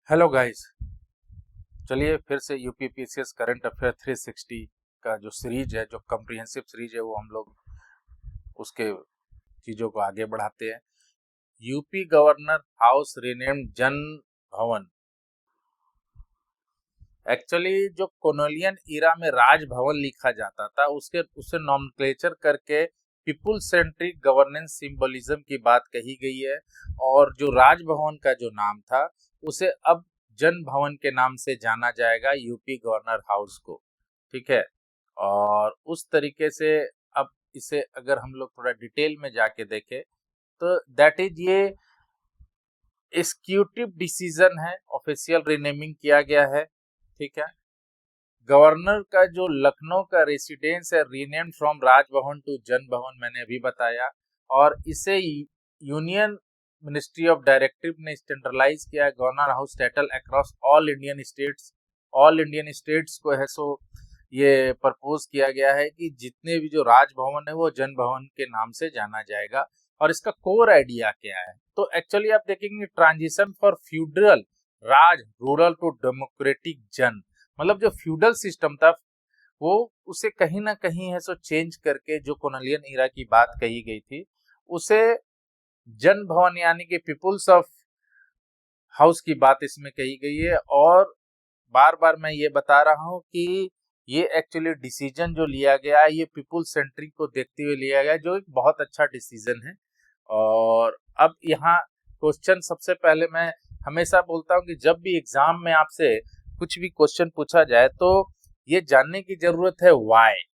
Hello guys. चलिए फिर से यूपीपीसीएस करंट अफेयर 360 का जो सीरीज है, जो कम्प्रिहेंसिव सीरीज है, वो हम लोग उसके चीज़ों को आगे बढ़ाते हैं। यूपी गवर्नर हाउस रीनेम्ड जन भवन। एक्चुअली जो कॉलोनियल इरा में राजभवन लिखा जाता था, उसे नॉमेनक्लेचर करके पीपुल सेंट्रिक गवर्नेंस सिंबलिज्म की बात कही गई है। और जो राजभवन का जो नाम था, उसे अब जन भवन के नाम से जाना जाएगा, यूपी गवर्नर हाउस को। ठीक है। और उस तरीके से अब इसे अगर हम लोग थोड़ा डिटेल में जाके देखें, तो दैट इज ये एग्जीक्यूटिव डिसीजन है, ऑफिशियल रीनेमिंग किया गया है। ठीक है। गवर्नर का जो लखनऊ का रेसिडेंस है, रीनेम्ड फ्रॉम राजभवन टू जन भवन, मैंने अभी बताया। और इसे यूनियन मिनिस्ट्री ऑफ डायरेक्टिव ने स्टैंडर्डाइज किया है, governor house title across all Indian states. All Indian states को है सो ये प्रपोज किया गया है कि जितने भी जो राजभवन है वो जन भवन के नाम से जाना जाएगा। और इसका कोर आइडिया क्या है, तो एक्चुअली आप देखेंगे ट्रांजिशन फॉर फ्यूडरल राज रूरल टू डेमोक्रेटिक जन, मतलब जो फ्यूडल सिस्टम था वो उसे कहीं ना कहीं है सो चेंज करके जो कॉलोनियल इरा की बात कही गई थी, उसे जन भवन यानी कि पीपुल्स ऑफ हाउस की बात इसमें कही गई है। और बार बार मैं ये बता रहा हूँ कि ये एक्चुअली डिसीजन जो लिया गया है, ये पीपुल सेंट्रिक को देखते हुए लिया गया है, जो एक बहुत अच्छा डिसीजन है। और अब यहाँ क्वेश्चन सबसे पहले मैं हमेशा बोलता हूँ कि जब भी एग्जाम में आपसे कुछ भी क्वेश्चन पूछा जाए तो ये जानने की जरूरत है व्हाई।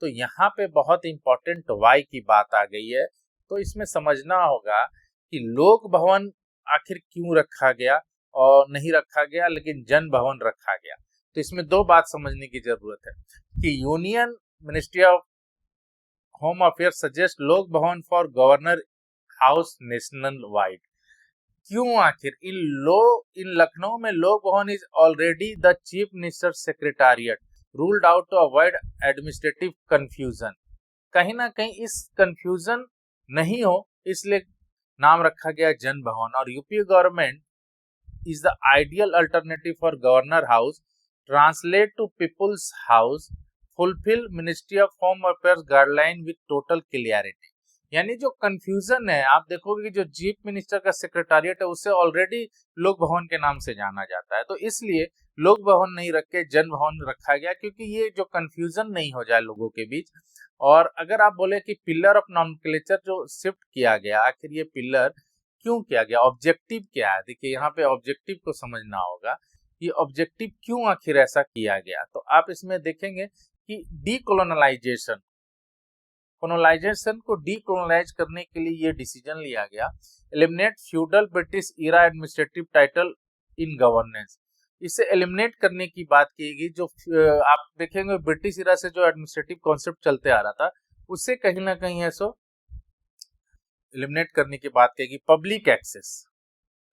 तो यहाँ पे बहुत इंपॉर्टेंट वाई की बात आ गई है। तो इसमें समझना होगा कि लोक भवन आखिर क्यों रखा गया और नहीं रखा गया, लेकिन जन भवन रखा गया। तो इसमें दो बात समझने की जरूरत है कि union ministry of home affair suggest Lok Bhavan for governor house national wide. क्यों आखिर इन लखनऊ में Lok Bhavan is already the chief minister secretariat ruled out to avoid administrative confusion. कहीं ना कहीं इस कंफ्यूजन नहीं हो, इसलिए नाम रखा गया जन भवन। और UP government is the ideal alternative for governor house, translate to people's house, fulfil ministry of home affairs guideline with total clarity. यानी जो कंफ्यूजन है, आप देखोगे कि जो चीफ मिनिस्टर का सेक्रेटारिएट है उसे ऑलरेडी लोक भवन के नाम से जाना जाता है, तो इसलिए लोक भवन नहीं रख के जन भवन रखा गया, क्योंकि ये जो कंफ्यूजन नहीं हो जाए लोगों के बीच। और अगर आप बोले कि पिलर ऑफ नॉमेनक्लेचर जो शिफ्ट किया गया, आखिर ये पिलर क्यों किया गया, ऑब्जेक्टिव क्या है, देखिए यहाँ पे ऑब्जेक्टिव को समझना होगा। ये ऑब्जेक्टिव क्यों आखिर ऐसा किया गया, तो आप इसमें देखेंगे कि डीकोलोनलाइजेशन कोलोनाइजेशन को डीकोलोनाइज करने के लिए ये डिसीजन लिया गया। Eliminate feudal British era administrative title in governance. इसे एलिमिनेट करने की बात की गई। जो आप देखेंगे ब्रिटिश इरा से जो एडमिनिस्ट्रेटिव कॉन्सेप्ट चलते आ रहा था, उससे कहीं ना कहीं ऐसा एलिमिनेट करने की बात कही। Public access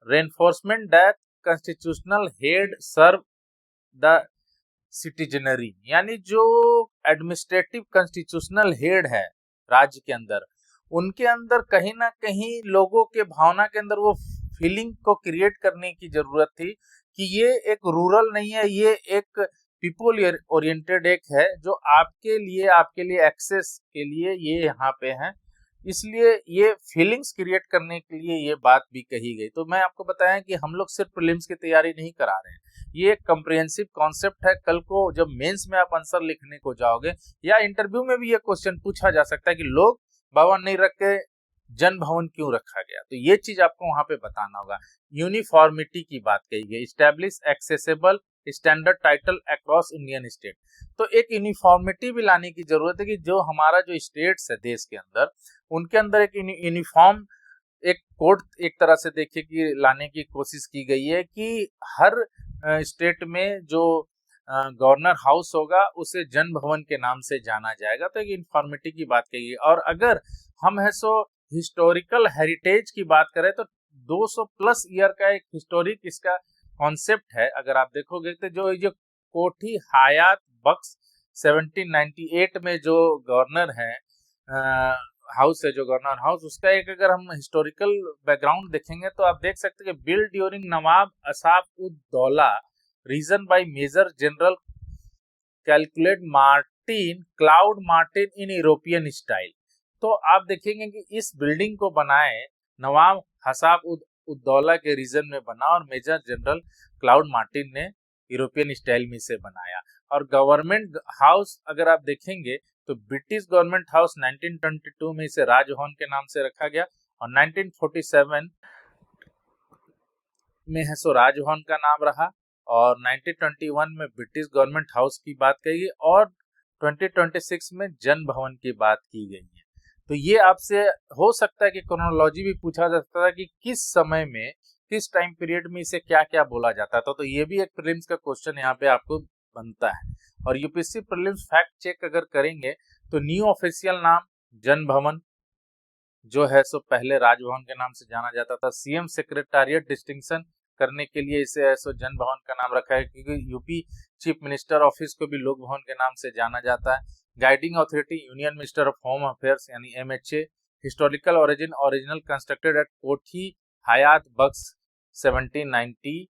reinforcement that constitutional head serve the citizenry, यानी जो एडमिनिस्ट्रेटिव कॉन्स्टिट्यूशनल हेड है राज्य के अंदर, उनके अंदर कहीं ना कहीं लोगों के भावना के अंदर वो फीलिंग को क्रिएट करने की जरूरत थी कि ये एक रूरल नहीं है, ये एक पीपल ओरिएंटेड एक है, जो आपके लिए एक्सेस के लिए ये यहाँ पे है। इसलिए ये फीलिंग्स क्रिएट करने के लिए ये बात भी कही गई। तो मैं आपको बताया कि हम लोग सिर्फ प्रीलिम्स की तैयारी नहीं करा रहे हैं, ये एक कम्प्रिहेंसिव कॉन्सेप्ट है। कल को जब मेंस में आप आंसर लिखने को जाओगे या इंटरव्यू में भी ये क्वेश्चन पूछा जा सकता है कि लोग भवन नहीं रख के जन भवन क्यों रखा गया, तो ये चीज आपको वहां पे बताना होगा। यूनिफॉर्मिटी की बात कही गई, establish accessible standard title across Indian state. तो एक यूनिफॉर्मिटी भी लाने की जरूरत है कि जो हमारा जो स्टेट्स है देश के अंदर, उनके अंदर एक यूनिफॉर्म एक कोड एक तरह से देखिए कि लाने की कोशिश की गई है कि हर स्टेट में जो गवर्नर हाउस होगा उसे जन भवन के नाम से जाना जाएगा। तो एक इन्फॉर्मिटी की बात कही है। और अगर हम है सो हिस्टोरिकल हेरिटेज की बात करें तो 200 प्लस ईयर का एक हिस्टोरिक इसका कॉन्सेप्ट है। अगर आप देखोगे तो जो कोठी हयात बख्श 1798 में जो गवर्नर है हाउस है जो गवर्नर हाउस, उसका एक अगर हम हिस्टोरिकल बैकग्राउंड देखेंगे तो आप देख सकते हैं कि build during Nawab Asaf ud Daula region by major general calculate Martin Claude Martin in European style. तो आप देखेंगे कि इस बिल्डिंग को बनाए नवाब हसाब उद्दौला के रीजन में बना और मेजर जनरल क्लाउड मार्टिन ने यूरोपियन स्टाइल में इसे बनाया। और गवर्नमेंट हाउस अगर आप देखेंगे तो ब्रिटिश गवर्नमेंट हाउस 1922 में इसे राजभवन के नाम से रखा गया और 1947 में है सो राजभवन का नाम रहा और 1921 में ब्रिटिश गवर्नमेंट हाउस की बात कही गई और 2026 में जन भवन की बात की गई है। तो ये आपसे हो सकता है कि क्रोनोलॉजी भी पूछा जा सकता था कि किस समय में किस टाइम पीरियड में इसे क्या क्या बोला जाता था। तो ये भी एक प्रीलिम्स का क्वेश्चन यहाँ पे आपको बनता है। और यूपीएससी प्रीलिम्स फैक्ट चेक अगर करेंगे तो न्यू ऑफिशियल नाम जन भवन जो है सो पहले राजभवन के नाम से जाना जाता था। सीएम सेक्रेटारिएट डिस्टिंक्शन करने के लिए इसे है सो जन भवन का नाम रखा है क्योंकि यूपी चीफ मिनिस्टर ऑफिस को भी लोक भवन के नाम से जाना जाता है। Guiding authority union minister of home affairs यानी MHA. Historical original constructed at Kothi Hayat बख्श 1798।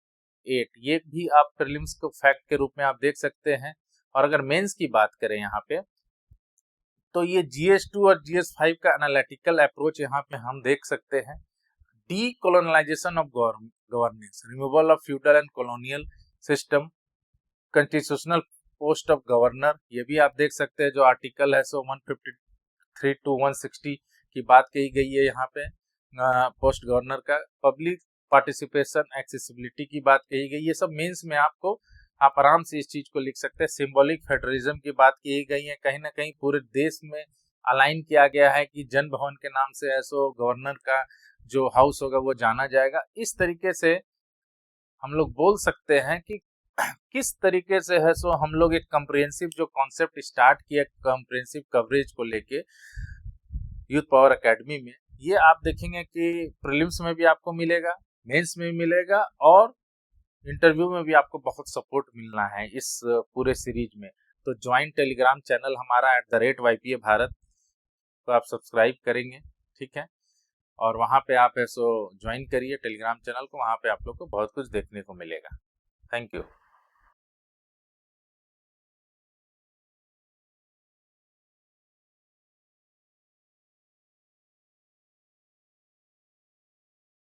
ये भी आप प्रीलिम्स को फैक्ट के रूप में आप देख सकते हैं। और अगर मेंस की बात करें यहाँ पे तो ये GS2 और GS5 का एनालिटिकल अप्रोच यहाँ पे हम देख सकते हैं। Decolonisation of governance, removal of feudal and colonial system, constitutional post of governor, ये भी आप देख सकते हैं जो आर्टिकल है सो 153 to 160 की बात कही गई है यहाँ पे पोस्ट गवर्नर का। पब्लिक पार्टिसिपेशन एक्सेसिबिलिटी की बात कही गई, ये सब मेंस में आपको आप आराम से इस चीज को लिख सकते हैं। सिंबॉलिक फेडरलिज्म की बात की गई है, कहीं ना कहीं पूरे देश में अलाइन किया गया है कि जन भवन के नाम से ऐसो गवर्नर का जो हाउस होगा वो जाना जाएगा। इस तरीके से हम लोग बोल सकते हैं कि किस तरीके से है सो हम लोग एक कॉम्प्रिहेंसिव जो कॉन्सेप्ट स्टार्ट किया कॉम्प्रिहेंसिव कवरेज को लेके यूथ पावर एकेडमी में। ये आप देखेंगे कि प्रीलिम्स में भी आपको मिलेगा, मेंस में भी मिलेगा और इंटरव्यू में भी आपको बहुत सपोर्ट मिलना है इस पूरे सीरीज में। तो ज्वाइन टेलीग्राम चैनल हमारा @YPA भारत को आप सब्सक्राइब करेंगे, ठीक है। और वहाँ पे आप ऐसो ज्वाइन करिए टेलीग्राम चैनल को, वहाँ पे आप लोग को बहुत कुछ देखने को मिलेगा। Thank you.